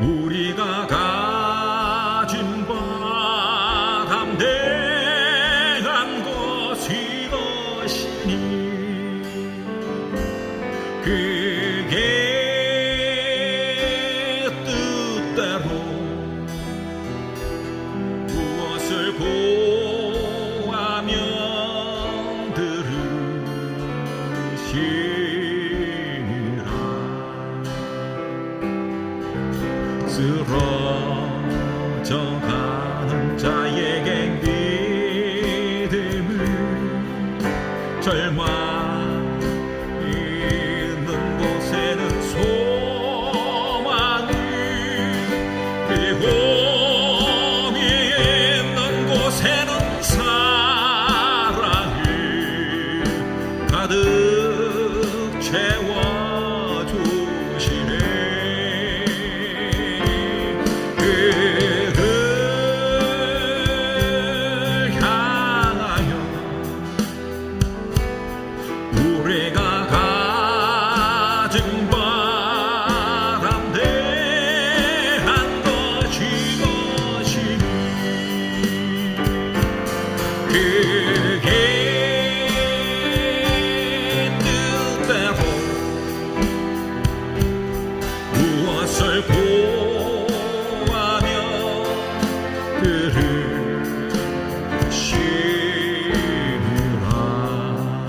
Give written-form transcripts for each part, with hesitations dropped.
우리가 가진 바 담대한 것이 것이니 그게 뜻대로 무엇을 구하면 들으시리라. 쓰러져가는 자에게 믿음을 절망 있는 곳에는 소망을 위험이 있는 곳에는 사랑을 가득 채워주시네. 우리가 가진 바 담대한 것이 것이니 그게 뜻대로 무엇을 구하며 들으시리라.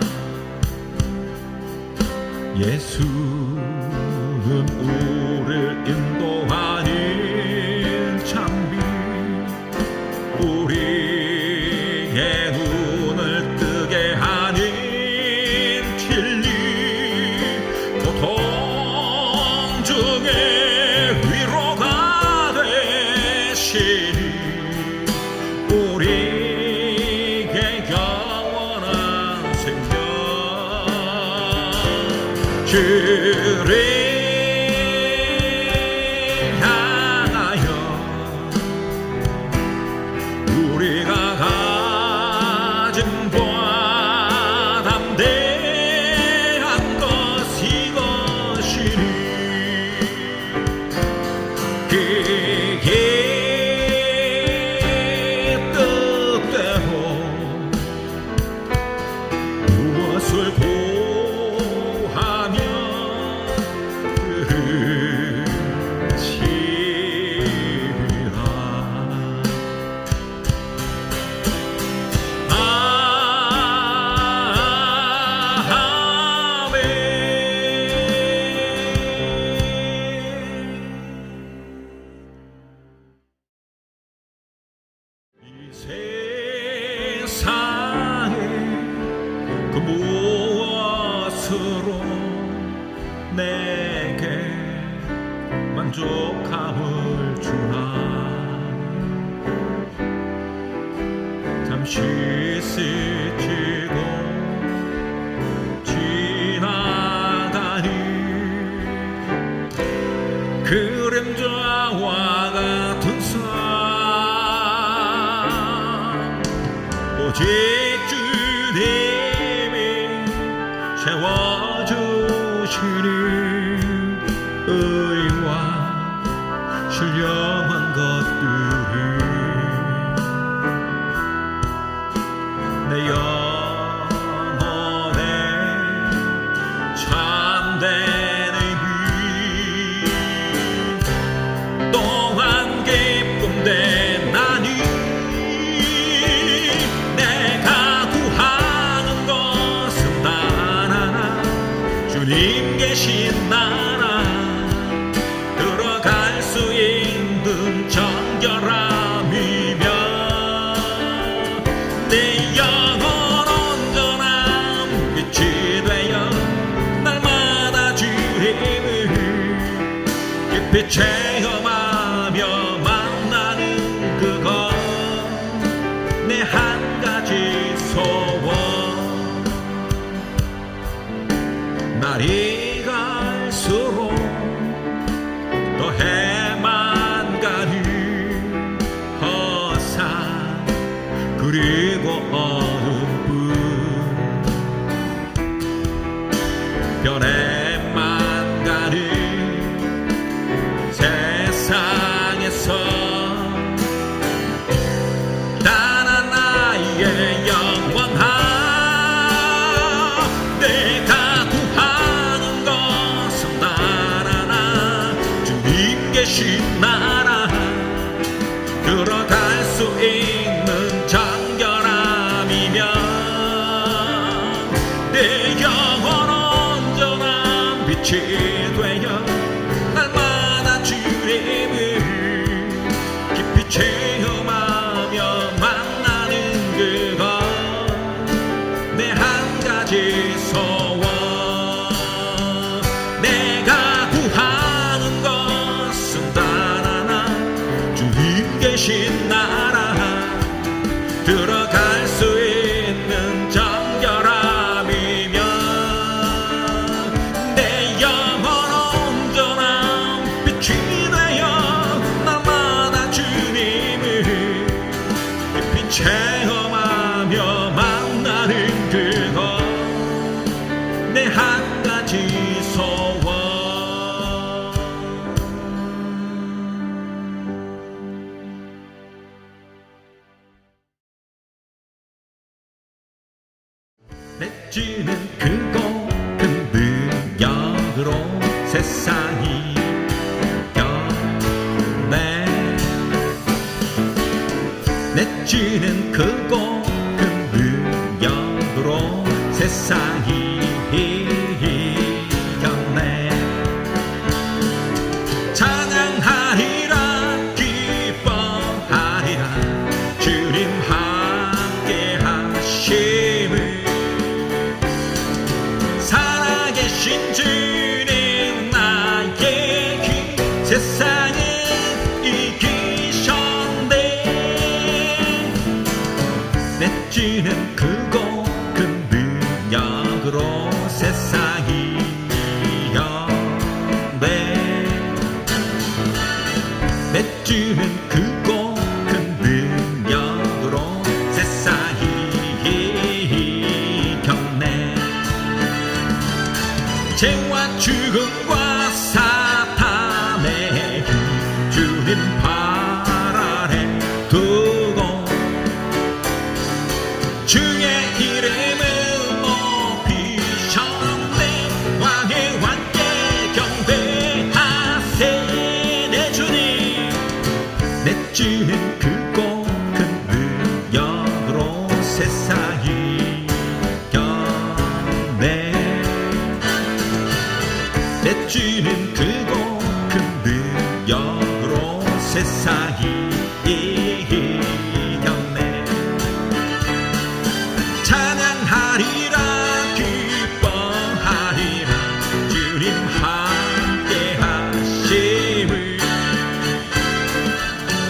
예수는 우리를 인도하는 장비, 우리의 눈을 뜨게 하는 진리, 고통 중에 위로가 되시니 우리에게 영원한 생명 주를 향하여 우리가 가진 바 담대한 것이 것이니 그게 뜻대로 무엇을 구하며 들으시리라. 아멘. 이 세상에 그 무엇으로 내게 만족함을 주나. 잠시 스치고 지나가니 그림자와 같은 삶 오직 주님이 채워주시니 의와 주님 계신 나라 들어갈 수 있는 정결함이며 내 영혼 온전한 빛이 되어 날마다 주님을 깊이 체험하며 만나는 그것 내 한 가지 소원 날이 갈수록 더 해만 가는 허상 그리고 어둠뿐 변해만 가는 세상에서 단 하나의 영원한 내가 구하는 것은 단 하나 주님 계신 나라 들어갈 수 있는 정결함이며 내 영혼 온전한 빛이 되어 날마다 주님을 깊이 체험하며 만나는 그것 내 한 가지 소원 내가 구하는 것은 단 하나 주님 계신 나라 들어갈 수 있는 정결함이며 내 영혼 온전한 빛이 되어 날마다 주님을 깊이 체험하며 만나는 그것 내 한 가지 소원 맺지는 크고 큰 능력으로 세상이 변해 맺지는 크고 큰 능력으로 세상이 변해 찬양하리라 기뻐하리라 주님 함께 하심을 살아계신 주님 나의 길 세상을 이기셨네 맺지는 크고 큰 능력으로 세상이 변해 맺지는 크고 큰 능력으로 세상이 변해 죄와 죽음과 사탄의 주님 발 아래 두고 주의 이름을 높이셨네 왕의 왕께 경배하세 내 주님 맺지는 크고 큰 능력으로 세상이 변해 맺지는 크고 큰 능력으로 세상이 변해 찬양하리라 기뻐하리라 주님 함께 하심을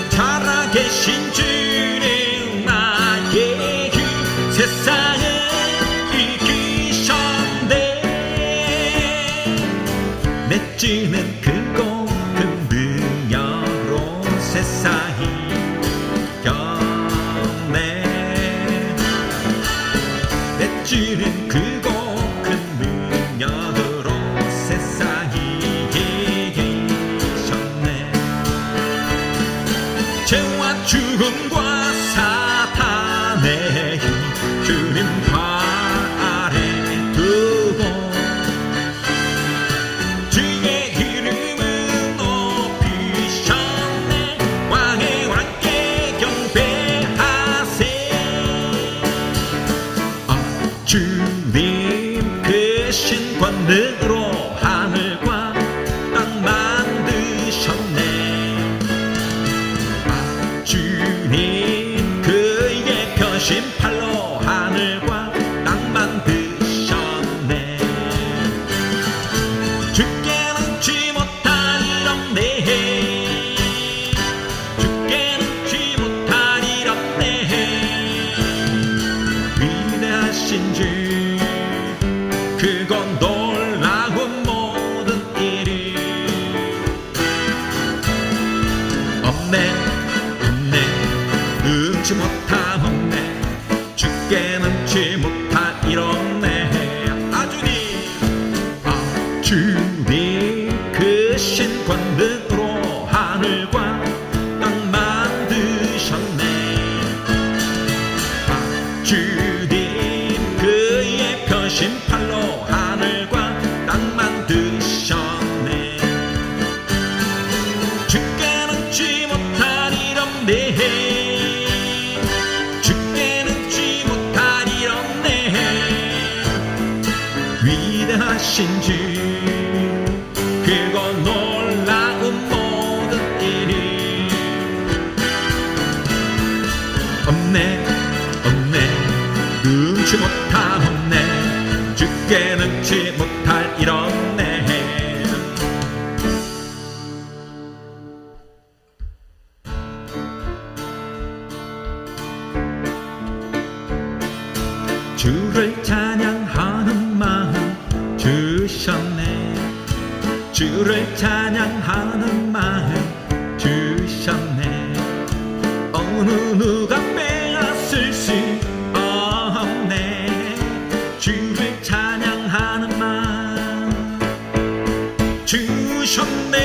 살아계신 주님 나의 길 세상을 이기셨네 맺지는 크고 큰 능력으로 세상이 변해 맺지는 크고 큰 능력으로 세상이 이기셨네 죄와 죽음과 사탄의 힘 주님 발 아래 두고 주의 이름을 높이셨네 왕의 왕께 경배하세 주님 크신 권능으로 그건 놀라운 모든 일이 없네 없네 능치 못한 없네 주께 능치 못한 일 없네 주님 크신 권능으로 하늘과 땅 만드셨네 주님 그의 펴신 팔로 하늘과 땅 만드셨네 주께 능치 못한 일 없네 주께 능치 못한 일 없네 위대하신 주 그건 놀라운 모든 일이 없네 없네 능치 못한 없네 주께 능치 못할 일 없네 주를 찬양하는 마음 주셨네 주를 찬양하는 마음 주셨네 어느 누가 빼앗을 수 없네 주를 찬양하는 마음 주셨네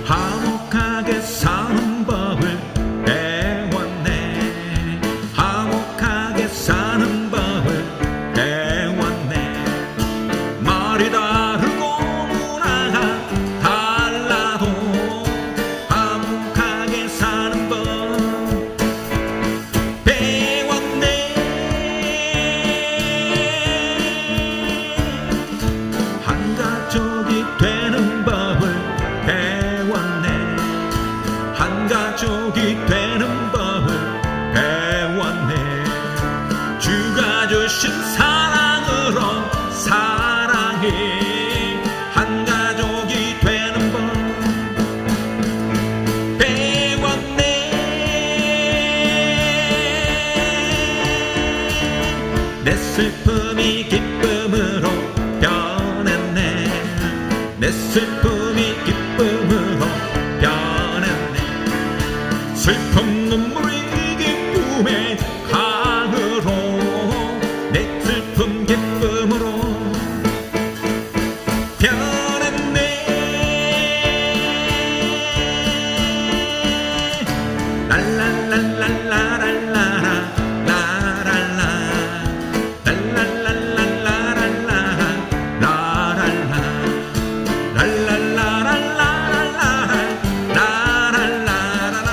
화목하게 사는 법을 배웠네 화목하게 사는 법을 말이 다르고 문화가 달라도 화목하게 사는 법 배웠네 한 가족이 되는 법을 배웠네 한 가족이 되는 법을 배웠네 주가 주신 사랑으로 사랑해 한 가족이 되는 법 배웠네 내 슬픔이 기쁨으로 변했네 내 슬픔이 기쁨으로 변했네 슬픔 눈물이 기쁨의 강으로 내 슬픔 기쁨으로 변했네 랄랄랄랄라랄라라 라랄라 랄랄랄랄라랄라 라랄라 랄랄라랄라랄라 라랄라라라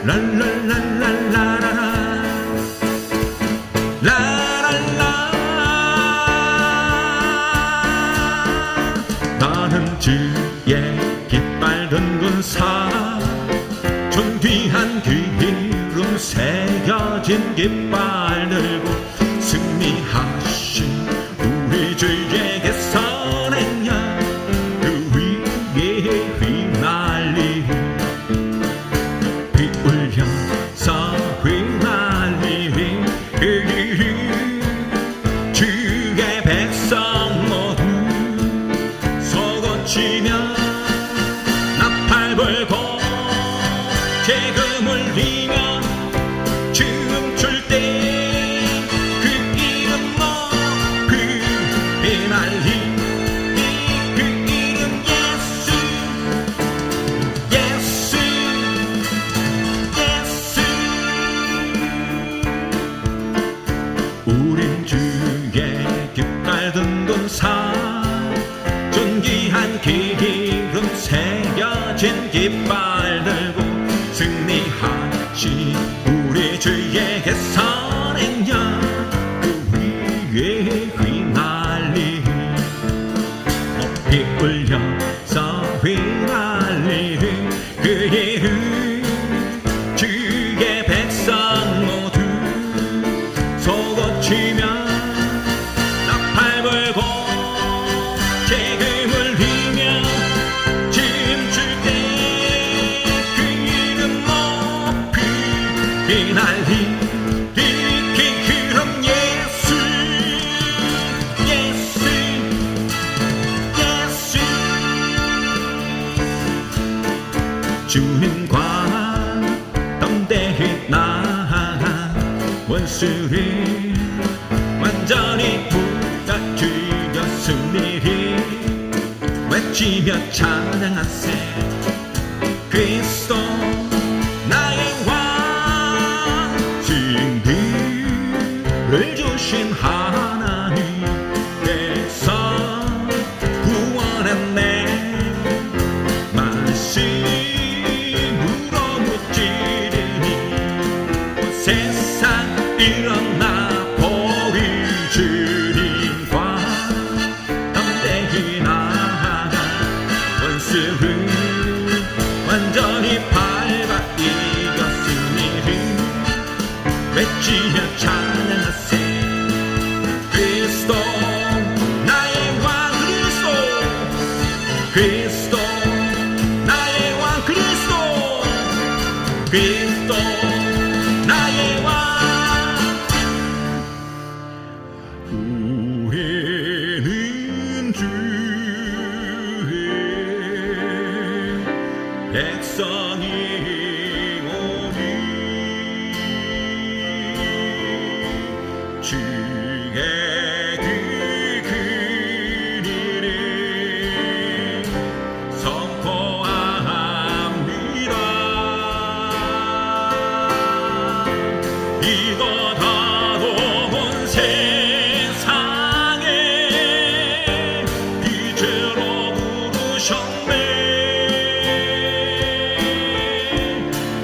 랄랄랄랄라라 라랄라 나는 주의 깃발 든 군사 존귀한 그 이름 새겨진 깃발 들고 승리하신 우리 주에게 선행야 그 위에 휘날리 피 흘려서 휘날리 그 주의 백성 모두 속어치며 나팔 불고 재금 울리며 춤출 때 그 이름 높이 휘날리 그 이름 예수 예수 예수 우린 주의 깃발 든 군사 존귀한 기름 새겨진 깃발 들고 승리하신 우리 주에게 선행야 그 위에 휘날리 높이 올려서 휘날리 그 이름 주의 백성 모두 속어치며 나팔 불고 재금 울리며 춤출 때 그 이름 높이 휘날리 그 원수를 완전히 무너뜨렸으니 외치며 찬양하세. 그리스도 나의 왕, 진리를 주신 하나님께서 구원했네. 말씀으로 무찌르니 세상 일어나 보리 주님과 담대히 나아가 원수를 완전히 밟아 이겼으니 외치며 찬양하세. 그리스도 나의 왕, 그리스도 나의 왕, 그리스도 나의 왕. 후회는 주의 백성이 오니 주의 그 길이를 선포합니다. 이것하고 온 세상에 빛으로 부르셨네.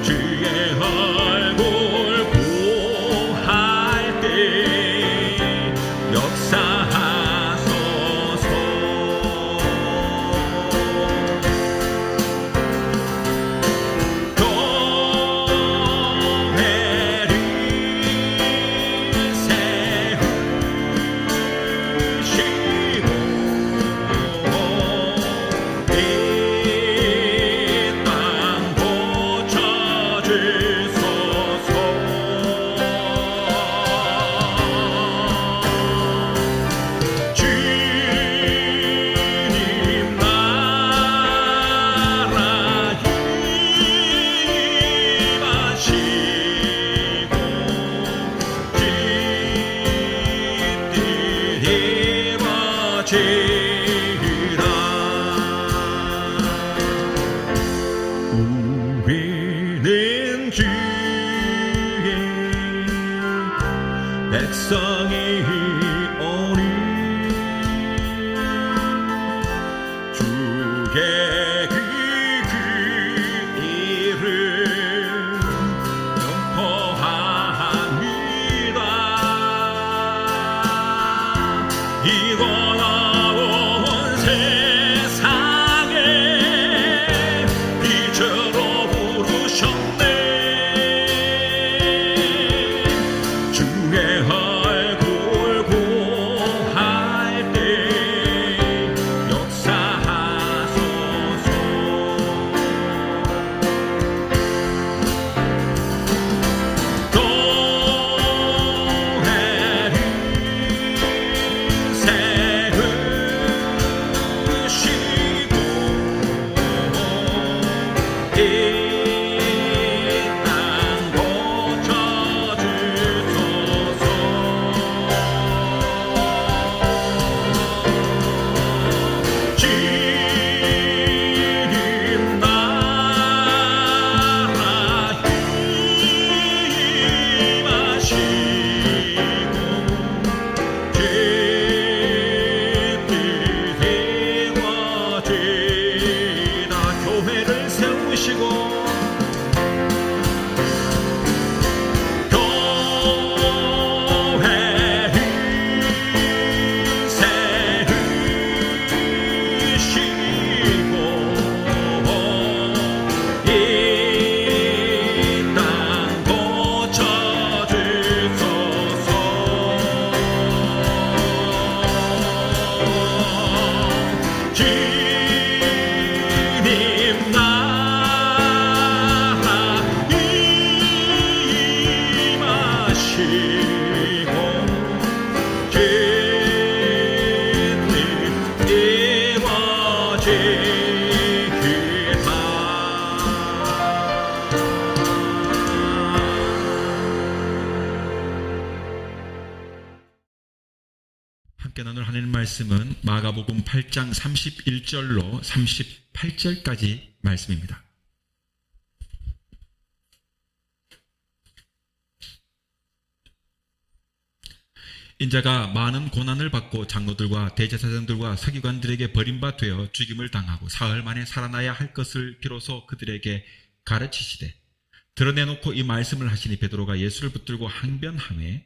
주의 얼굴 보할 때 역사하소서. 교회를 세우시고 이 땅 고쳐주소서. 주님 나라 임하시고 뜻이 이루어지리라. 우리는 주의 백성이 오니 주의 그 길이를 선포합니다. 이거나온 세상에 빛으로 부르셨네. 주의 얼굴 보할 때 역사하소서. 교회를 세우시고 이 땅 고쳐주소서. 주님 나라 임하시고 뜻이 이루어지리라. 교회를 세우시고 교회를 세우시고 이 땅 고쳐주소서. 주님 나라 임하시고 뜻이 이루어지리라. 함께 나눌 하나님 말씀은 마가복음 8장 31절로 38절까지 말씀입니다. 인자가 많은 고난을 받고 장로들과 대제사장들과 서기관들에게 버림받아 되어 죽임을 당하고 사흘 만에 살아나야 할 것을 비로소 그들에게 가르치시되 드러내놓고 이 말씀을 하시니 베드로가 예수를 붙들고 항변하매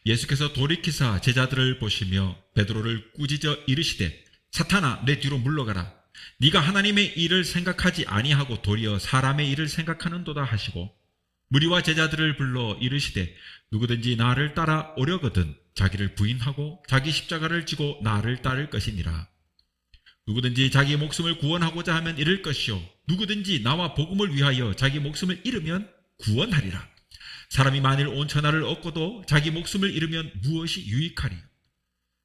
예수께서 돌이키사 제자들을 보시며 베드로를 꾸짖어 이르시되 사탄아 내 뒤로 물러가라. 네가 하나님의 일을 생각하지 아니하고 도리어 사람의 일을 생각하는도다 하시고 무리와 제자들을 불러 이르시되 누구든지 나를 따라 오려거든 자기를 부인하고 자기 십자가를 지고 나를 따를 것이니라. 누구든지 자기 목숨을 구원하고자 하면 잃을 것이요 누구든지 나와 복음을 위하여 자기 목숨을 잃으면 구원하리라. 사람이 만일 온 천하를 얻고도 자기 목숨을 잃으면 무엇이 유익하리요?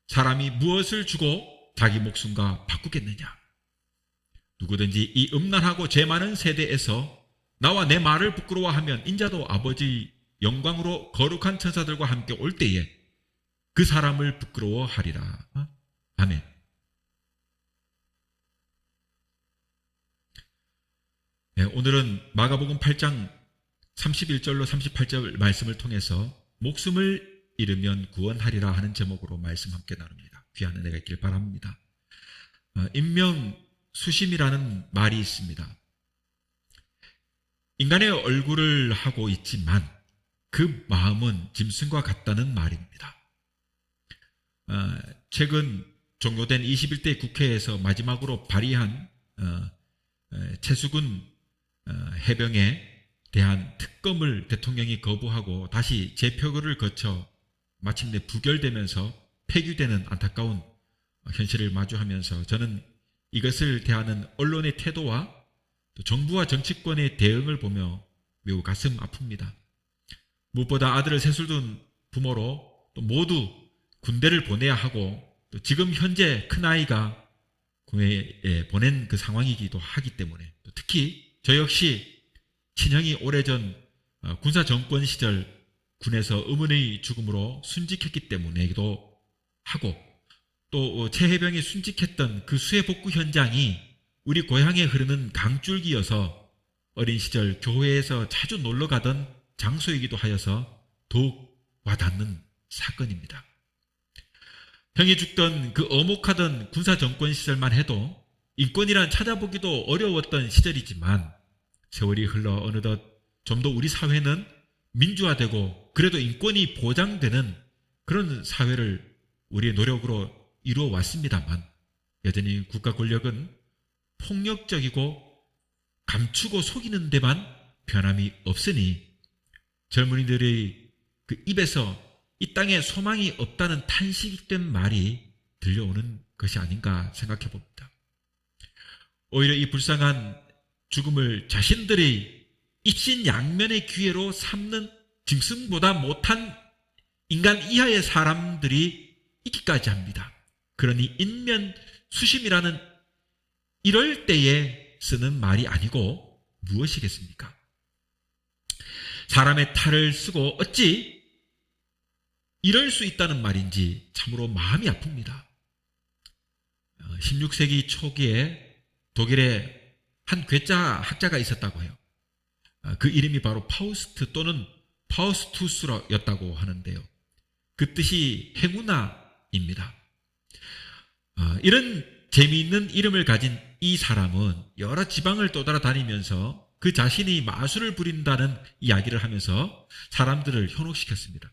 사람이 무엇을 주고 자기 목숨과 바꾸겠느냐? 누구든지 이 음란하고 죄 많은 세대에서 나와 내 말을 부끄러워하면 인자도 아버지 영광으로 거룩한 천사들과 함께 올 때에 그 사람을 부끄러워하리라. 아멘. 네, 오늘은 마가복음 8장 31절로 38절 말씀을 통해서 목숨을 잃으면 구원하리라 하는 제목으로 말씀 함께 나눕니다. 귀한 은혜가 있길 바랍니다. 인명수심이라는 말이 있습니다. 인간의 얼굴을 하고 있지만 그 마음은 짐승과 같다는 말입니다. 최근 종료된 21대 국회에서 마지막으로 발의한 최수근 해병에 대한 특검을 대통령이 거부하고 다시 재표결을 거쳐 마침내 부결되면서 폐기되는 안타까운 현실을 마주하면서 저는 이것을 대하는 언론의 태도와 또 정부와 정치권의 대응을 보며 매우 가슴 아픕니다. 무엇보다 아들을 셋을 둔 부모로 또 모두 군대를 보내야 하고 또 지금 현재 큰아이가 군대에 보낸 그 상황이기도 하기 때문에 또 특히 저 역시 친형이 오래전 군사 정권 시절 군에서 어머니의 죽음으로 순직했기 때문에기도 하고 또 최 해병이 순직했던 그 수해 복구 현장이 우리 고향에 흐르는 강줄기여서 어린 시절 교회에서 자주 놀러 가던 장소이기도 하여서 더욱 와닿는 사건입니다. 형이 죽던 그 엄혹하던 군사 정권 시절만 해도 인권이란 찾아보기도 어려웠던 시절이지만 세월이 흘러 어느덧 좀 더 우리 사회는 민주화되고 그래도 인권이 보장되는 그런 사회를 우리의 노력으로 이루어 왔습니다만 여전히 국가 권력은 폭력적이고 감추고 속이는 데만 변함이 없으니 젊은이들의 그 입에서 이 땅에 소망이 없다는 탄식된 말이 들려오는 것이 아닌가 생각해 봅니다. 오히려 이 불쌍한 죽음을 자신들의 입신양면의 기회로 삼는 짐승보다 못한 인간 이하의 사람들이 있기까지 합니다. 그러니 인면수심이라는 이럴 때에 쓰는 말이 아니고 무엇이겠습니까? 사람의 탈을 쓰고 어찌 이럴 수 있다는 말인지 참으로 마음이 아픕니다. 16세기 초기에 독일에 한 괴짜 학자가 있었다고 해요. 그 이름이 바로 파우스트 또는 파우스투스였다고 하는데요. 그 뜻이 행운아입니다. 이런 재미있는 이름을 가진 이 사람은 여러 지방을 떠돌아다니면서 그 자신이 마술을 부린다는 이야기를 하면서 사람들을 현혹시켰습니다.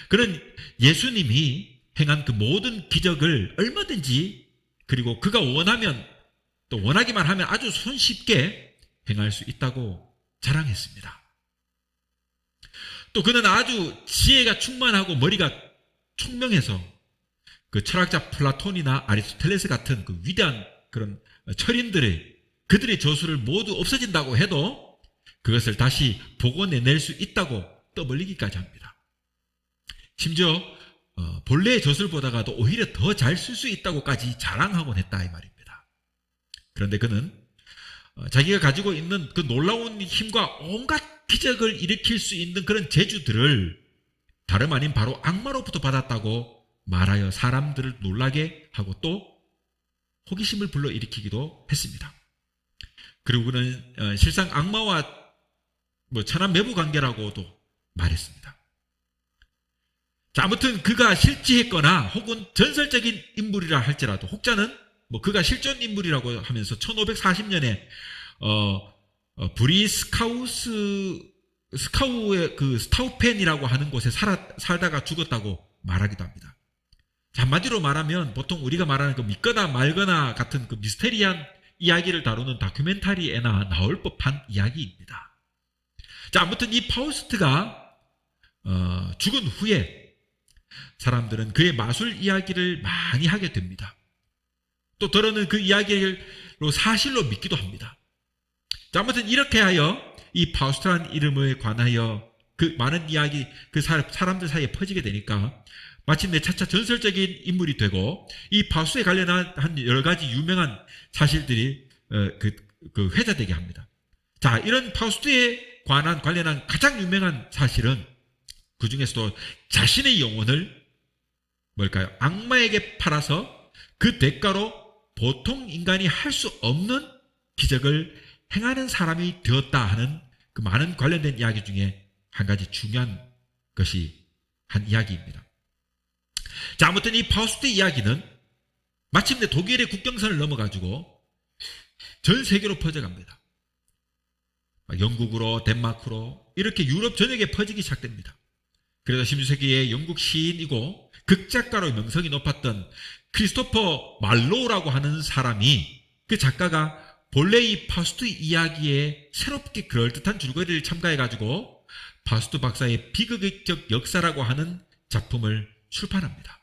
그런 예수님이 행한 그 모든 기적을 얼마든지 그리고 그가 원하면 또 원하기만 하면 아주 손쉽게 행할 수 있다고 자랑했습니다. 또 그는 아주 지혜가 충만하고 머리가 총명해서 그 철학자 플라톤이나 아리스토텔레스 같은 그 위대한 그런 그들의 저술을 모두 없어진다고 해도 그것을 다시 복원해낼 수 있다고 떠벌리기까지 합니다. 심지어 본래의 저술보다가도 오히려 더 잘 쓸 수 있다고까지 자랑하곤 했다 이 말입니다. 그런데 그는 자기가 가지고 있는 그 놀라운 힘과 온갖 기적을 일으킬 수 있는 그런 재주들을 다름 아닌 바로 악마로부터 받았다고 말하여 사람들을 놀라게 하고 또 호기심을 불러일으키기도 했습니다. 그리고 그는 실상 악마와 천한 매부 관계라고도 말했습니다. 자, 아무튼 그가 실제했거나 혹은 전설적인 인물이라 할지라도 혹자는 그가 실존 인물이라고 하면서 1540년에 스카우의 그 스타우펜이라고 하는 곳에 살다가 죽었다고 말하기도 합니다. 자, 한마디로 말하면 보통 우리가 말하는 그 믿거나 말거나 같은 그 미스테리한 이야기를 다루는 다큐멘터리에나 나올 법한 이야기입니다. 자, 아무튼 이 파우스트가 죽은 후에 사람들은 그의 마술 이야기를 많이 하게 됩니다. 또 때로는 그 이야기로 사실로 믿기도 합니다. 자, 아무튼 이렇게 하여 이 파우스트라는 이름에 관하여 그 많은 이야기 그 사람들 사이에 퍼지게 되니까 마침내 차차 전설적인 인물이 되고 이 파우스트에 관련한 여러 가지 유명한 사실들이 그 회자되게 합니다. 자, 이런 파우스트에 관련한 가장 유명한 사실은 그 중에서도 자신의 영혼을 악마에게 팔아서 그 대가로 보통 인간이 할 수 없는 기적을 행하는 사람이 되었다 하는 그 많은 관련된 이야기 중에 한 가지 중요한 것이 한 이야기입니다. 자, 아무튼 이 파우스트 이야기는 마침내 독일의 국경선을 넘어가지고 전 세계로 퍼져갑니다. 영국으로 덴마크로 이렇게 유럽 전역에 퍼지기 시작됩니다. 그래서 16세기의 영국 시인이고 극작가로 명성이 높았던 크리스토퍼 말로우라고 하는 사람이 그 작가가 본래 이 파우스트 이야기에 새롭게 그럴듯한 줄거리를 첨가해가지고 파우스트 박사의 비극적 역사라고 하는 작품을 출판합니다.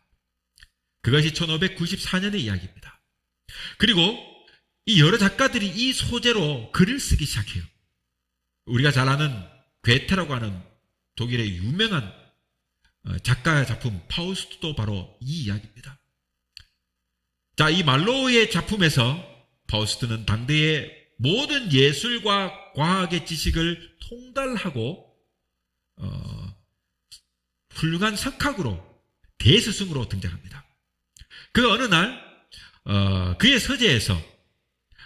그것이 1594년의 이야기입니다. 그리고 이 여러 작가들이 이 소재로 글을 쓰기 시작해요. 우리가 잘 아는 괴테라고 하는 독일의 유명한 작가의 작품 파우스트도 바로 이 이야기입니다. 자, 이 말로우의 작품에서 파우스트는 당대의 모든 예술과 과학의 지식을 통달하고 훌륭한 석학으로 대스승으로 등장합니다. 그 어느 날 그의 서재에서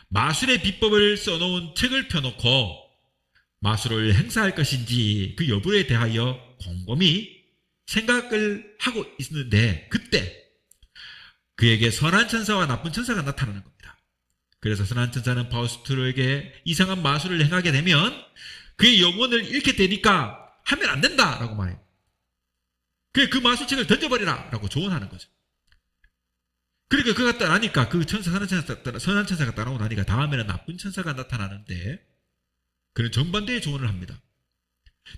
마술의 비법을 써놓은 책을 펴놓고 마술을 행사할 것인지 그 여부에 대하여 곰곰이 생각을 하고 있는데 그때 그에게 선한 천사와 나쁜 천사가 나타나는 겁니다. 그래서 선한 천사는 파우스트에게 이상한 마술을 행하게 되면 그의 영혼을 잃게 되니까 하면 안 된다라고 말해요. 그 마술책을 던져버리라 라고 조언하는 거죠. 그러니까 그가 떠나니까 그 선한 천사가 떠나고 나니까 다음에는 나쁜 천사가 나타나는데 그는 정반대의 조언을 합니다.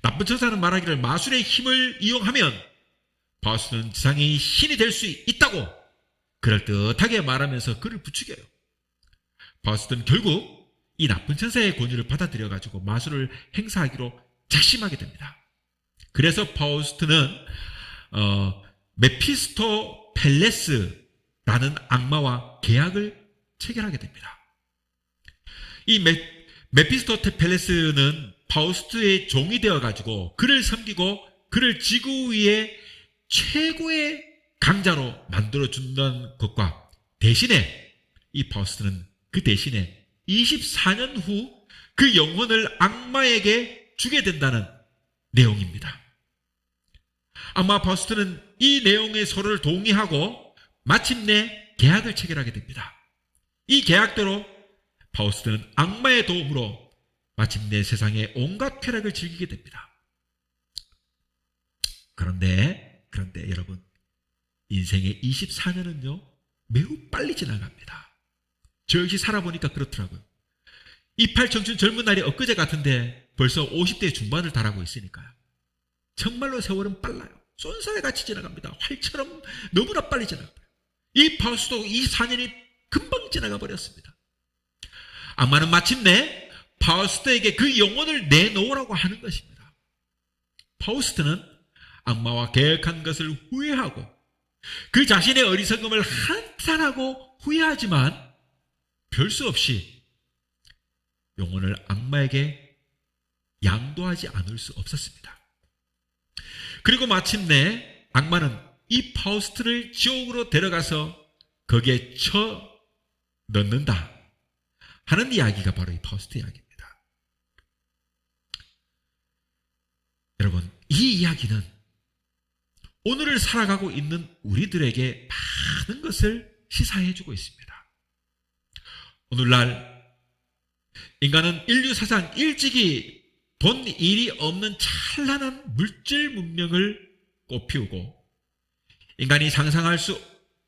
나쁜 천사는 말하기를 마술의 힘을 이용하면 파우스트는 지상의 신이 될 수 있다고 그럴듯하게 말하면서 그를 부추겨요. 파우스트는 결국 이 나쁜 천사의 권유를 받아들여가지고 마술을 행사하기로 작심하게 됩니다. 그래서 파우스트는 메피스토펠레스라는 악마와 계약을 체결하게 됩니다. 이 메피스토펠레스는 파우스트의 종이 되어가지고 그를 섬기고 그를 지구 위에 최고의 강자로 만들어준다는 것과 대신에 이 파우스트는 그 대신에 24년 후 그 영혼을 악마에게 주게 된다는 내용입니다. 악마 파우스트는 이 내용의 서로를 동의하고 마침내 계약을 체결하게 됩니다. 이 계약대로 파우스트는 악마의 도움으로 마침내 세상의 온갖 쾌락을 즐기게 됩니다. 그런데 여러분, 인생의 24년은요 매우 빨리 지나갑니다. 저 역시 살아보니까 그렇더라고요. 이팔 청춘 젊은 날이 엊그제 같은데 벌써 50대 중반을 달하고 있으니까요. 정말로 세월은 빨라요. 쏜살같이 지나갑니다. 활처럼 너무나 빨리 지나가요. 이 파우스트도 24년이 금방 지나가 버렸습니다. 악마는 마침내 파우스트에게 그 영혼을 내놓으라고 하는 것입니다. 파우스트는 악마와 계약한 것을 후회하고 그 자신의 어리석음을 한탄하고 후회하지만 별 수 없이 영혼을 악마에게 양도하지 않을 수 없었습니다. 그리고 마침내 악마는 이 파우스트를 지옥으로 데려가서 거기에 쳐 넣는다 하는 이야기가 바로 이 파우스트 이야기입니다. 여러분, 이 이야기는 오늘을 살아가고 있는 우리들에게 많은 것을 시사해주고 있습니다. 오늘날 인간은 인류 사상 일찍이 본 일이 없는 찬란한 물질 문명을 꽃피우고 인간이 상상할 수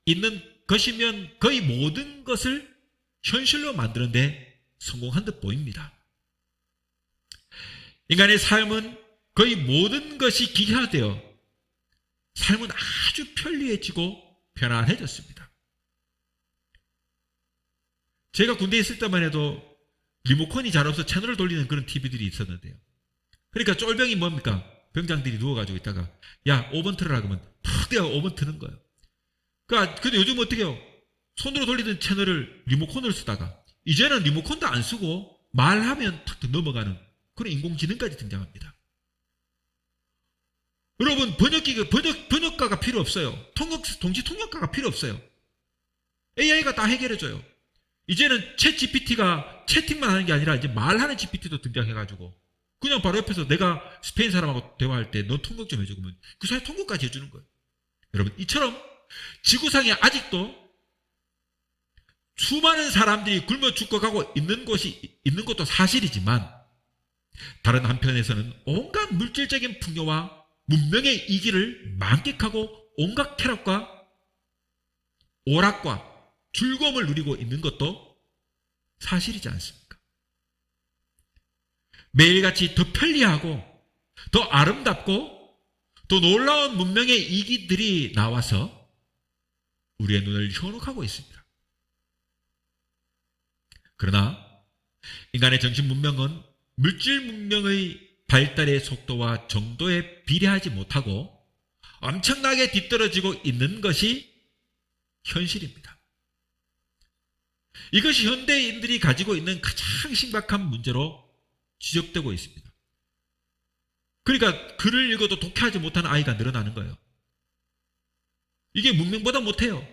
있는 것이면 거의 모든 것을 현실로 만드는 데 성공한 듯 보입니다. 인간의 삶은 거의 모든 것이 기계화되어 삶은 아주 편리해지고 편안해졌습니다. 제가 군대에 있을 때만 해도 리모컨이 잘 없어 채널을 돌리는 그런 TV들이 있었는데요. 그러니까 쫄병이 뭡니까? 병장들이 누워가지고 있다가 야 5번 틀어라 그러면 푹 내가 5번 트는 거예요. 그러니까 근데 요즘 어떻게 해요? 손으로 돌리던 채널을 리모컨을 쓰다가 이제는 리모컨도 안 쓰고 말하면 탁 넘어가는 그런 인공지능까지 등장합니다. 여러분 번역가가 필요 없어요. 동시 통역가가 필요 없어요. AI가 다 해결해줘요. 이제는 챗 GPT가 채팅만 하는 게 아니라 이제 말하는 GPT도 등장해가지고 그냥 바로 옆에서 내가 스페인 사람하고 대화할 때 너 통역 좀 해줘 그러면 그 사람 통역까지 해주는 거예요. 여러분 이처럼 지구상에 아직도 수많은 사람들이 굶어 죽어가고 있는 것도 사실이지만 다른 한편에서는 온갖 물질적인 풍요와 문명의 이기를 만끽하고 온갖 쾌락과 오락과 즐거움을 누리고 있는 것도 사실이지 않습니까? 매일같이 더 편리하고 더 아름답고 더 놀라운 문명의 이기들이 나와서 우리의 눈을 현혹하고 있습니다. 그러나 인간의 정신 문명은 물질 문명의 발달의 속도와 정도에 비례하지 못하고 엄청나게 뒤떨어지고 있는 것이 현실입니다. 이것이 현대인들이 가지고 있는 가장 심각한 문제로 지적되고 있습니다. 그러니까 글을 읽어도 독해하지 못하는 아이가 늘어나는 거예요. 이게 문명보다 못해요.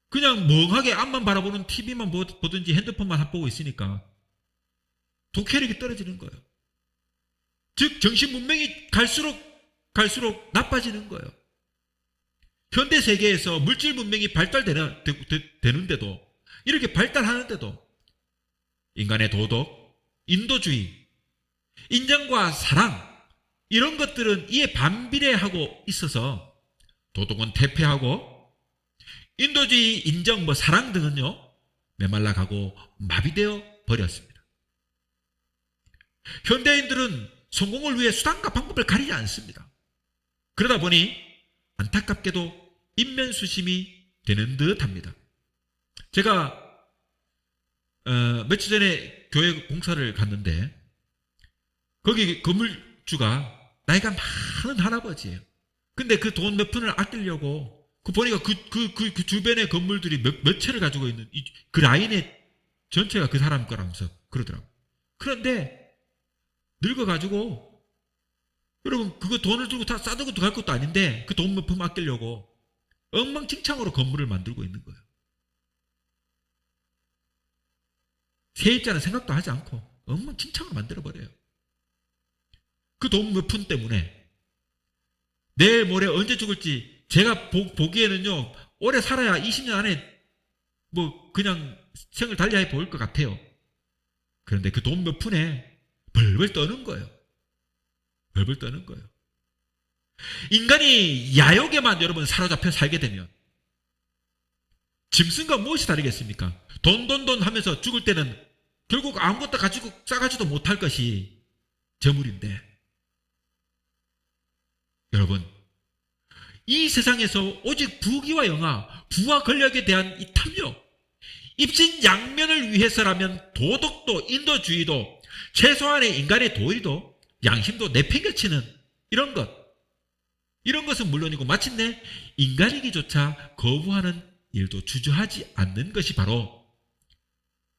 그냥 멍하게 앞만 바라보는 TV만 보든지 핸드폰만 보고 있으니까 독해력이 떨어지는 거예요. 즉 정신 문명이 갈수록 나빠지는 거예요. 현대 세계에서 물질 문명이 발달되는데도 이렇게 발달하는데도 인간의 도덕, 인도주의, 인정과 사랑 이런 것들은 이에 반비례하고 있어서 도덕은 퇴폐하고 인도주의, 인정, 사랑 등은요 메말라가고 마비되어 버렸습니다. 현대인들은 성공을 위해 수단과 방법을 가리지 않습니다. 그러다 보니 안타깝게도 인면수심이 되는 듯합니다. 제가 며칠 전에 교회 공사를 갔는데 거기 건물주가 나이가 많은 할아버지예요. 근데 그 돈 몇 푼을 아끼려고 보니까 그 주변의 건물들이 몇 채를 가지고 있는 그 라인의 전체가 그 사람 거라면서 그러더라고요. 그런데 늙어가지고 여러분 그거 돈을 들고 다 싸들고 갈 것도 아닌데 그 돈 몇 푼 아끼려고 엉망진창으로 건물을 만들고 있는 거예요. 세입자는 생각도 하지 않고 엉망진창으로 만들어버려요. 그 돈 몇 푼 때문에 내일 모레 언제 죽을지 제가 보기에는요 오래 살아야 20년 안에 그냥 생을 달리하게 보일 것 같아요. 그런데 그 돈 몇 푼에 벌벌 떠는 거예요. 벌벌 떠는 거예요. 인간이 야욕에만 여러분 사로잡혀 살게 되면 짐승과 무엇이 다르겠습니까? 돈 하면서 죽을 때는 결국 아무것도 싸가지도 못할 것이 저물인데 여러분 이 세상에서 오직 부귀와 영화, 부와 권력에 대한 이 탐욕, 입신양면을 위해서라면 도덕도 인도주의도 최소한의 인간의 도리도 양심도 내팽개치는 이런 것은 물론이고 마침내 인간이기조차 거부하는 일도 주저하지 않는 것이 바로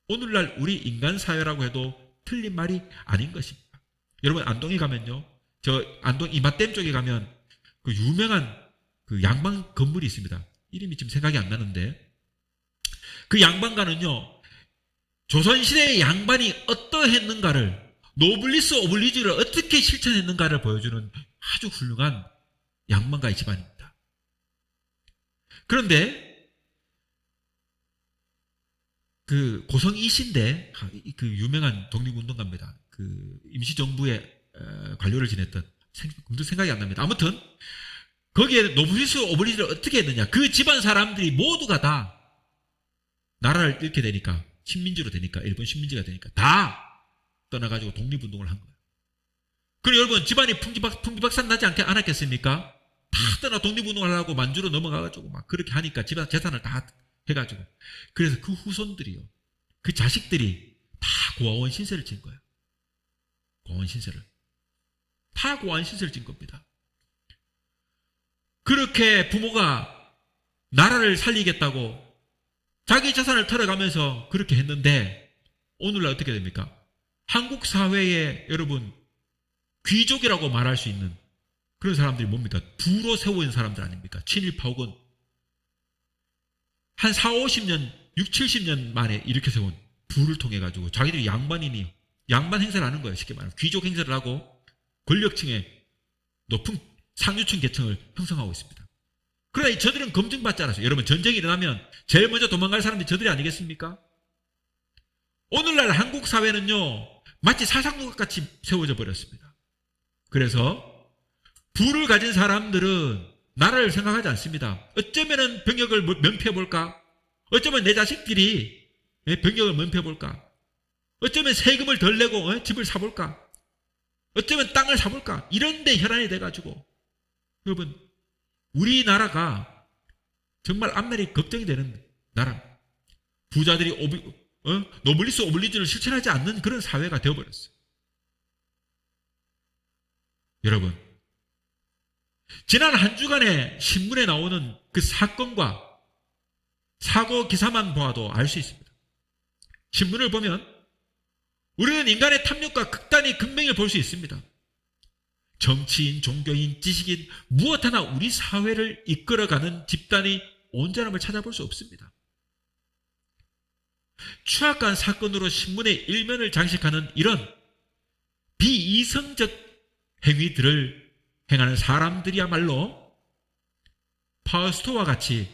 오늘날 우리 인간 사회라고 해도 틀린 말이 아닌 것입니다. 여러분 안동에 가면요, 저 안동 이맛댐 쪽에 가면 그 유명한 그 양반 건물이 있습니다. 이름이 지금 생각이 안 나는데 그 양반가는요 조선시대의 양반이 어떠했는가를 노블리스 오블리주를 어떻게 실천했는가를 보여주는 아주 훌륭한 양반가의 집안입니다. 그런데 그 고성 이신대 그 유명한 독립운동가입니다. 그 임시정부의 관료를 지냈던 생각이 안 납니다. 아무튼 거기에 노블리스 오블리주를 어떻게 했느냐. 그 집안 사람들이 모두가 다 나라를 잃게 되니까 식민지로 되니까 일본 식민지가 되니까 다 떠나가지고 독립운동을 한 거예요. 그리고 여러분 집안이 풍비박산 나지 않았겠습니까? 다 떠나 독립운동을 하려고 만주로 넘어가가지고 막 그렇게 하니까 집안 재산을 다 해가지고 그래서 그 후손들이요 그 자식들이 다 고아원 신세를 진 거예요. 고아원 신세를 다 고아원 신세를 진 겁니다. 그렇게 부모가 나라를 살리겠다고 자기 재산을 털어가면서 그렇게 했는데 오늘날 어떻게 됩니까? 한국 사회에 여러분 귀족이라고 말할 수 있는 그런 사람들이 뭡니까? 부로 세워진 사람들 아닙니까? 친일파옥은 한 4, 50년, 6, 70년 만에 이렇게 세운 부를 통해 가지고 자기들이 양반이니 양반 행세를 하는 거예요. 쉽게 말하면 귀족 행세를 하고 권력층의 높은 상류층 계층을 형성하고 있습니다. 그러나 저들은 검증받지 않았어요. 여러분 전쟁이 일어나면 제일 먼저 도망갈 사람들이 저들이 아니겠습니까? 오늘날 한국 사회는요 마치 사상국같이 세워져 버렸습니다. 그래서 부를 가진 사람들은 나라를 생각하지 않습니다. 어쩌면 병역을 면피해볼까? 어쩌면 내 자식들이 병역을 면피해볼까? 어쩌면 세금을 덜 내고 집을 사볼까? 어쩌면 땅을 사볼까? 이런 데 혈안이 돼가지고 여러분 우리나라가 정말 앞날이 걱정이 되는 나라 부자들이 노블리스 오블리주를 실천하지 않는 그런 사회가 되어버렸어요. 여러분 지난 한 주간에 신문에 나오는 그 사건과 사고 기사만 보아도 알 수 있습니다. 신문을 보면 우리는 인간의 탐욕과 극단의 극명을 볼 수 있습니다. 정치인, 종교인, 지식인 무엇 하나 우리 사회를 이끌어가는 집단의 온전함을 찾아볼 수 없습니다. 추악한 사건으로 신문의 일면을 장식하는 이런 비이성적 행위들을 행하는 사람들이야말로 파우스토와 같이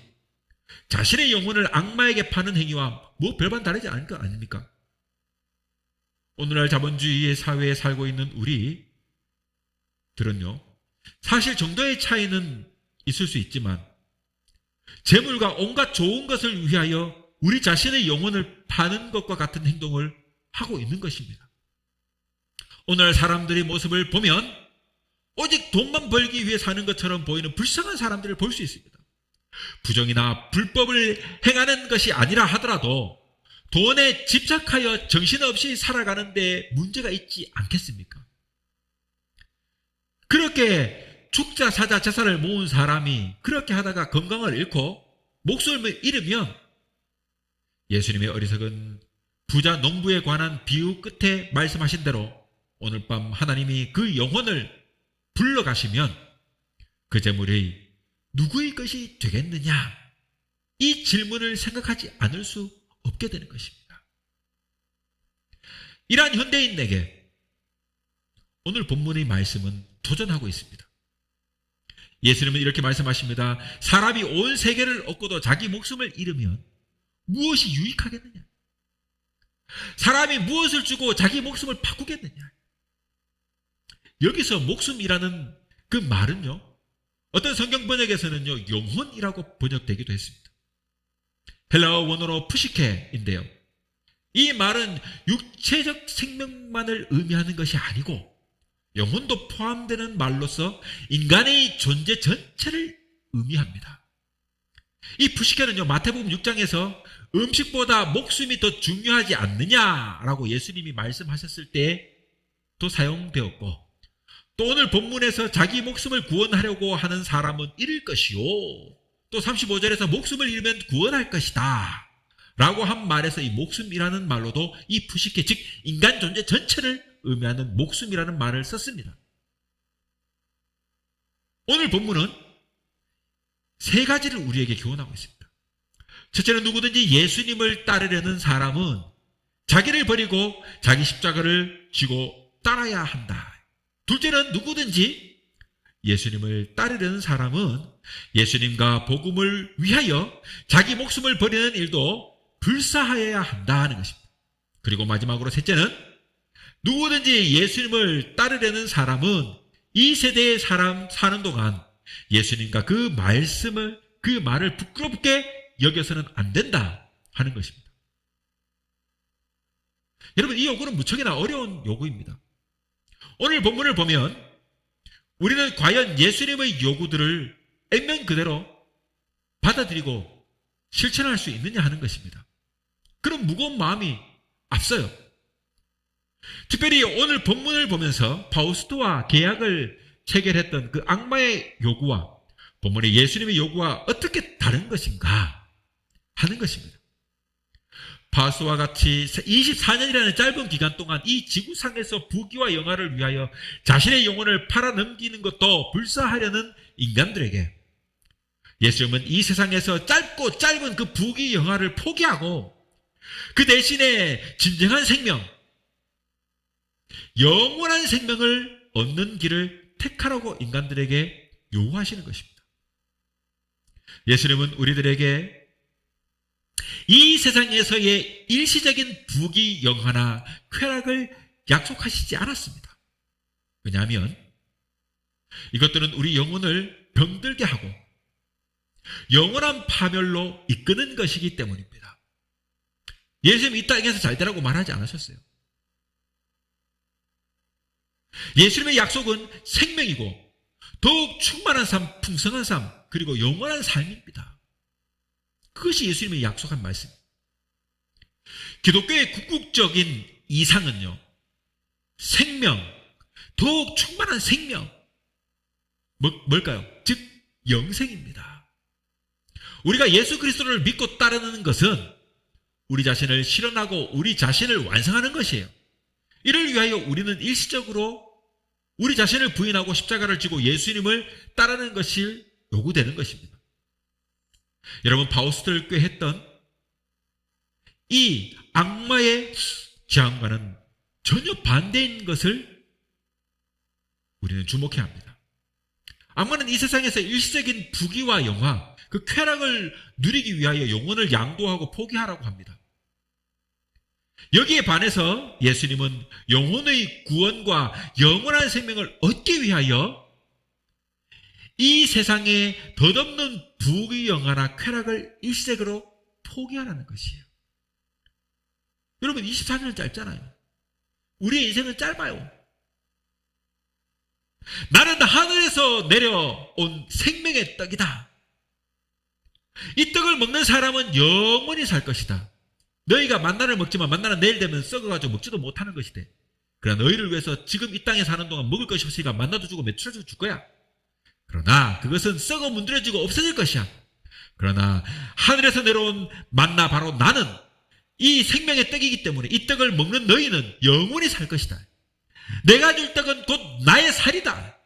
자신의 영혼을 악마에게 파는 행위와 뭐 별반 다르지 않은 거 아닙니까? 오늘날 자본주의의 사회에 살고 있는 우리들은요 사실 정도의 차이는 있을 수 있지만 재물과 온갖 좋은 것을 위하여 우리 자신의 영혼을 파는 것과 같은 행동을 하고 있는 것입니다. 오늘 사람들의 모습을 보면 오직 돈만 벌기 위해 사는 것처럼 보이는 불쌍한 사람들을 볼 수 있습니다. 부정이나 불법을 행하는 것이 아니라 하더라도 돈에 집착하여 정신없이 살아가는 데 문제가 있지 않겠습니까? 그렇게 축자 사자 재산을 모은 사람이 그렇게 하다가 건강을 잃고 목숨을 잃으면 예수님의 어리석은 부자 농부에 관한 비유 끝에 말씀하신 대로 오늘 밤 하나님이 그 영혼을 불러가시면 그 재물이 누구의 것이 되겠느냐? 이 질문을 생각하지 않을 수 없게 되는 것입니다. 이러한 현대인에게 오늘 본문의 말씀은 도전하고 있습니다. 예수님은 이렇게 말씀하십니다. 사람이 온 세계를 얻고도 자기 목숨을 잃으면 무엇이 유익하겠느냐? 사람이 무엇을 주고 자기 목숨을 바꾸겠느냐? 여기서 목숨이라는 그 말은요 어떤 성경 번역에서는요 영혼이라고 번역되기도 했습니다. 헬라어 원어로 푸시케인데요 이 말은 육체적 생명만을 의미하는 것이 아니고 영혼도 포함되는 말로서 인간의 존재 전체를 의미합니다. 이 푸시케는요 마태복음 6장에서 음식보다 목숨이 더 중요하지 않느냐라고 예수님이 말씀하셨을 때도 사용되었고 또 오늘 본문에서 자기 목숨을 구원하려고 하는 사람은 잃을 것이요 또 35절에서 목숨을 잃으면 구원할 것이다 라고 한 말에서 이 목숨이라는 말로도 이 푸시케 즉 인간 존재 전체를 의미하는 목숨이라는 말을 썼습니다. 오늘 본문은 세 가지를 우리에게 교훈하고 있습니다. 첫째는 누구든지 예수님을 따르려는 사람은 자기를 버리고 자기 십자가를 지고 따라야 한다. 둘째는 누구든지 예수님을 따르려는 사람은 예수님과 복음을 위하여 자기 목숨을 버리는 일도 불사하여야 한다 하는 것입니다. 그리고 마지막으로 셋째는 누구든지 예수님을 따르려는 사람은 이 세대의 사람 사는 동안 예수님과 그 말을 부끄럽게 여겨서는 안 된다 하는 것입니다. 여러분, 이 요구는 무척이나 어려운 요구입니다. 오늘 본문을 보면 우리는 과연 예수님의 요구들을 액면 그대로 받아들이고 실천할 수 있느냐 하는 것입니다. 그런 무거운 마음이 앞서요. 특별히 오늘 본문을 보면서 파우스토와 계약을 체결했던 그 악마의 요구와 본문의 예수님의 요구와 어떻게 다른 것인가 하는 것입니다. 파우스토와 같이 24년이라는 짧은 기간 동안 이 지구상에서 부귀와 영화를 위하여 자신의 영혼을 팔아넘기는 것도 불사하려는 인간들에게 예수님은 이 세상에서 짧고 짧은 그 부귀 영화를 포기하고 그 대신에 진정한 생명, 영원한 생명을 얻는 길을 택하라고 인간들에게 요구하시는 것입니다. 예수님은 우리들에게 이 세상에서의 일시적인 부귀 영화나 쾌락을 약속하시지 않았습니다. 왜냐하면 이것들은 우리 영혼을 병들게 하고 영원한 파멸로 이끄는 것이기 때문입니다. 예수님이 이 땅에서 잘 되라고 말하지 않으셨어요. 예수님의 약속은 생명이고 더욱 충만한 삶, 풍성한 삶, 그리고 영원한 삶입니다. 그것이 예수님이 약속한 말씀. 기독교의 궁극적인 이상은요, 생명, 더욱 충만한 생명. 뭘까요? 즉 영생입니다. 우리가 예수 그리스도를 믿고 따르는 것은 우리 자신을 실현하고 우리 자신을 완성하는 것이에요. 이를 위하여 우리는 일시적으로 우리 자신을 부인하고 십자가를 지고 예수님을 따르는 것이 요구되는 것입니다. 여러분, 파우스트를 꾀했던 이 악마의 제안과는 전혀 반대인 것을 우리는 주목해야 합니다. 악마는 이 세상에서 일시적인 부귀와 영화, 그 쾌락을 누리기 위하여 영혼을 양도하고 포기하라고 합니다. 여기에 반해서 예수님은 영혼의 구원과 영원한 생명을 얻기 위하여 이 세상에 덧없는 부귀 영화나 쾌락을 일시적으로 포기하라는 것이에요. 여러분, 24년은 짧잖아요. 우리의 인생은 짧아요. 나는 하늘에서 내려온 생명의 떡이다. 이 떡을 먹는 사람은 영원히 살 것이다. 너희가 만나를 먹지만 만나는 내일 되면 썩어가지고 먹지도 못하는 것이대. 그러나 너희를 위해서 지금 이 땅에 사는 동안 먹을 것이 없으니까 만나도 주고 매출도 줄 거야. 그러나 그것은 썩어 문드러지고 없어질 것이야. 그러나 하늘에서 내려온 만나, 바로 나는 이 생명의 떡이기 때문에 이 떡을 먹는 너희는 영원히 살 것이다. 내가 줄 떡은 곧 나의 살이다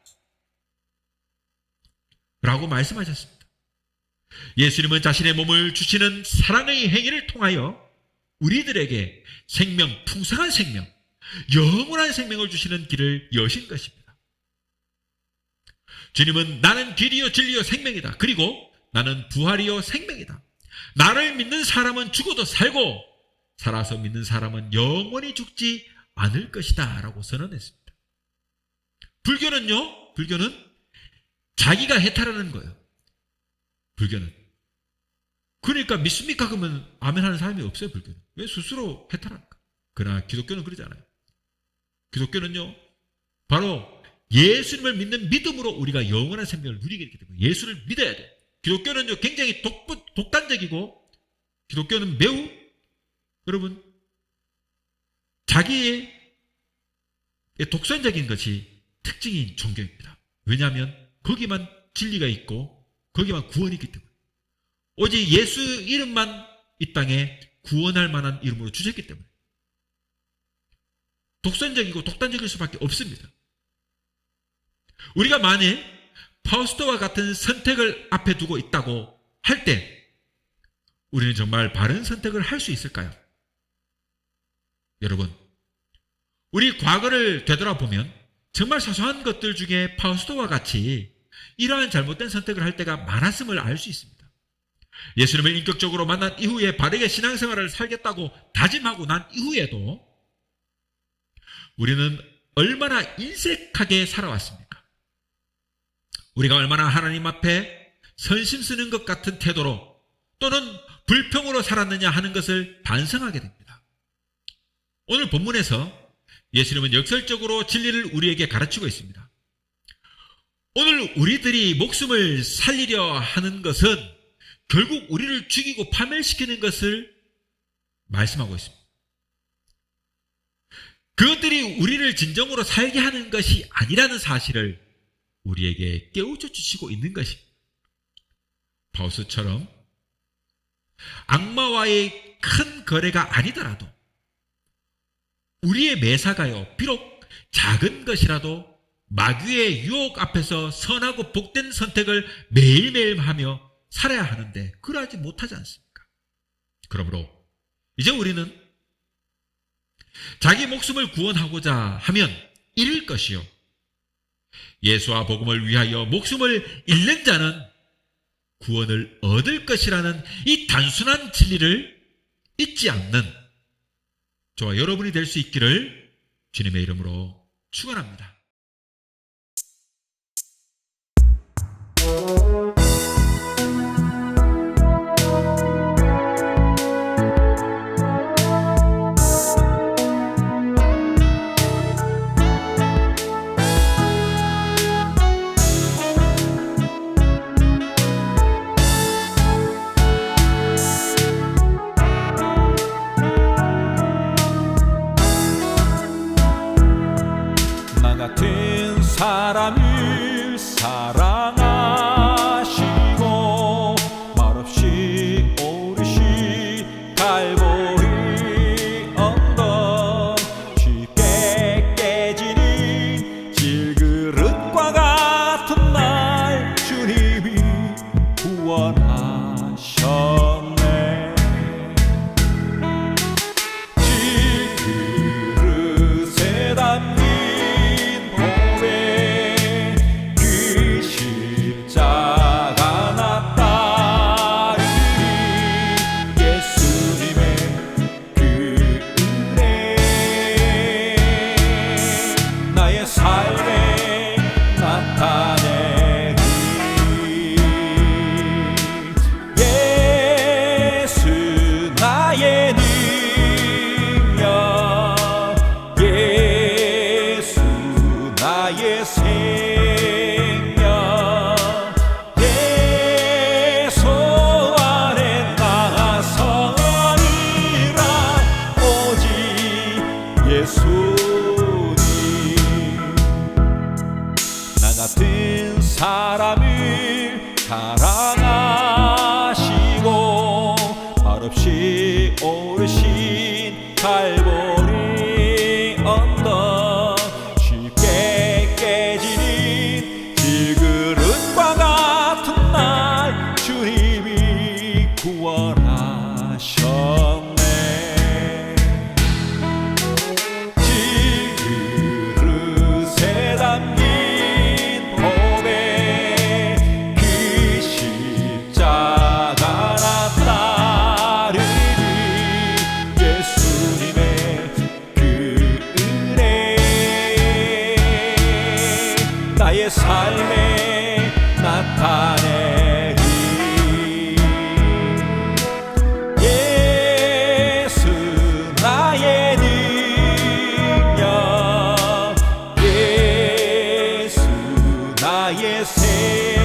라고 말씀하셨습니다. 예수님은 자신의 몸을 주시는 사랑의 행위를 통하여 우리들에게 생명, 풍성한 생명, 영원한 생명을 주시는 길을 여신 것입니다. 주님은 나는 길이요 진리요 생명이다. 그리고 나는 부활이요 생명이다. 나를 믿는 사람은 죽어도 살고 살아서 믿는 사람은 영원히 죽지 않을 것이다 라고 선언했습니다. 불교는 자기가 해탈하는 거예요. 불교는. 그러니까 믿습니까? 그러면 아멘 하는 사람이 없어요. 불교는. 왜 스스로 해탈합니까? 그러나 기독교는 그러지 않아요. 기독교는요, 바로 예수님을 믿는 믿음으로 우리가 영원한 생명을 누리게 되기 때문에 예수를 믿어야 돼. 기독교는요, 굉장히 독단적이고 기독교는 매우, 여러분, 자기의 독선적인 것이 특징인 종교입니다. 왜냐하면 거기만 진리가 있고 거기만 구원이 있기 때문에. 오직 예수 이름만 이 땅에 구원할 만한 이름으로 주셨기 때문에 독선적이고 독단적일 수밖에 없습니다. 우리가 만일 파우스트와 같은 선택을 앞에 두고 있다고 할 때 우리는 정말 바른 선택을 할 수 있을까요? 여러분, 우리 과거를 되돌아보면 정말 사소한 것들 중에 파우스트와 같이 이러한 잘못된 선택을 할 때가 많았음을 알 수 있습니다. 예수님을 인격적으로 만난 이후에 바르게 신앙생활을 살겠다고 다짐하고 난 이후에도 우리는 얼마나 인색하게 살아왔습니까? 우리가 얼마나 하나님 앞에 선심 쓰는 것 같은 태도로 또는 불평으로 살았느냐 하는 것을 반성하게 됩니다. 오늘 본문에서 예수님은 역설적으로 진리를 우리에게 가르치고 있습니다. 오늘 우리들이 목숨을 살리려 하는 것은 결국 우리를 죽이고 파멸시키는 것을 말씀하고 있습니다. 그것들이 우리를 진정으로 살게 하는 것이 아니라는 사실을 우리에게 깨우쳐 주시고 있는 것입니다. 바우스처럼 악마와의 큰 거래가 아니더라도 우리의 매사가요, 비록 작은 것이라도 마귀의 유혹 앞에서 선하고 복된 선택을 매일매일 하며 살아야 하는데 그러하지 못하지 않습니까? 그러므로 이제 우리는 자기 목숨을 구원하고자 하면 잃을 것이요, 예수와 복음을 위하여 목숨을 잃는 자는 구원을 얻을 것이라는 이 단순한 진리를 잊지 않는 저와 여러분이 될 수 있기를 주님의 이름으로 축원합니다. 사람을 사랑하시고 말없이 오르신 갈보리 언덕, 쉽게 깨지는 질그릇과 같은 날 주님이 구원하셨네. 질그릇에 담긴 사람을 사랑하시고 말없이 오르신 갈보리 언덕, 쉽게 깨지는 질그릇과 같은 날 주님이 구원하셨네. 질그릇에 담긴 나의 삶에 나타내리. 예수 나의 능력, 예수 나의 생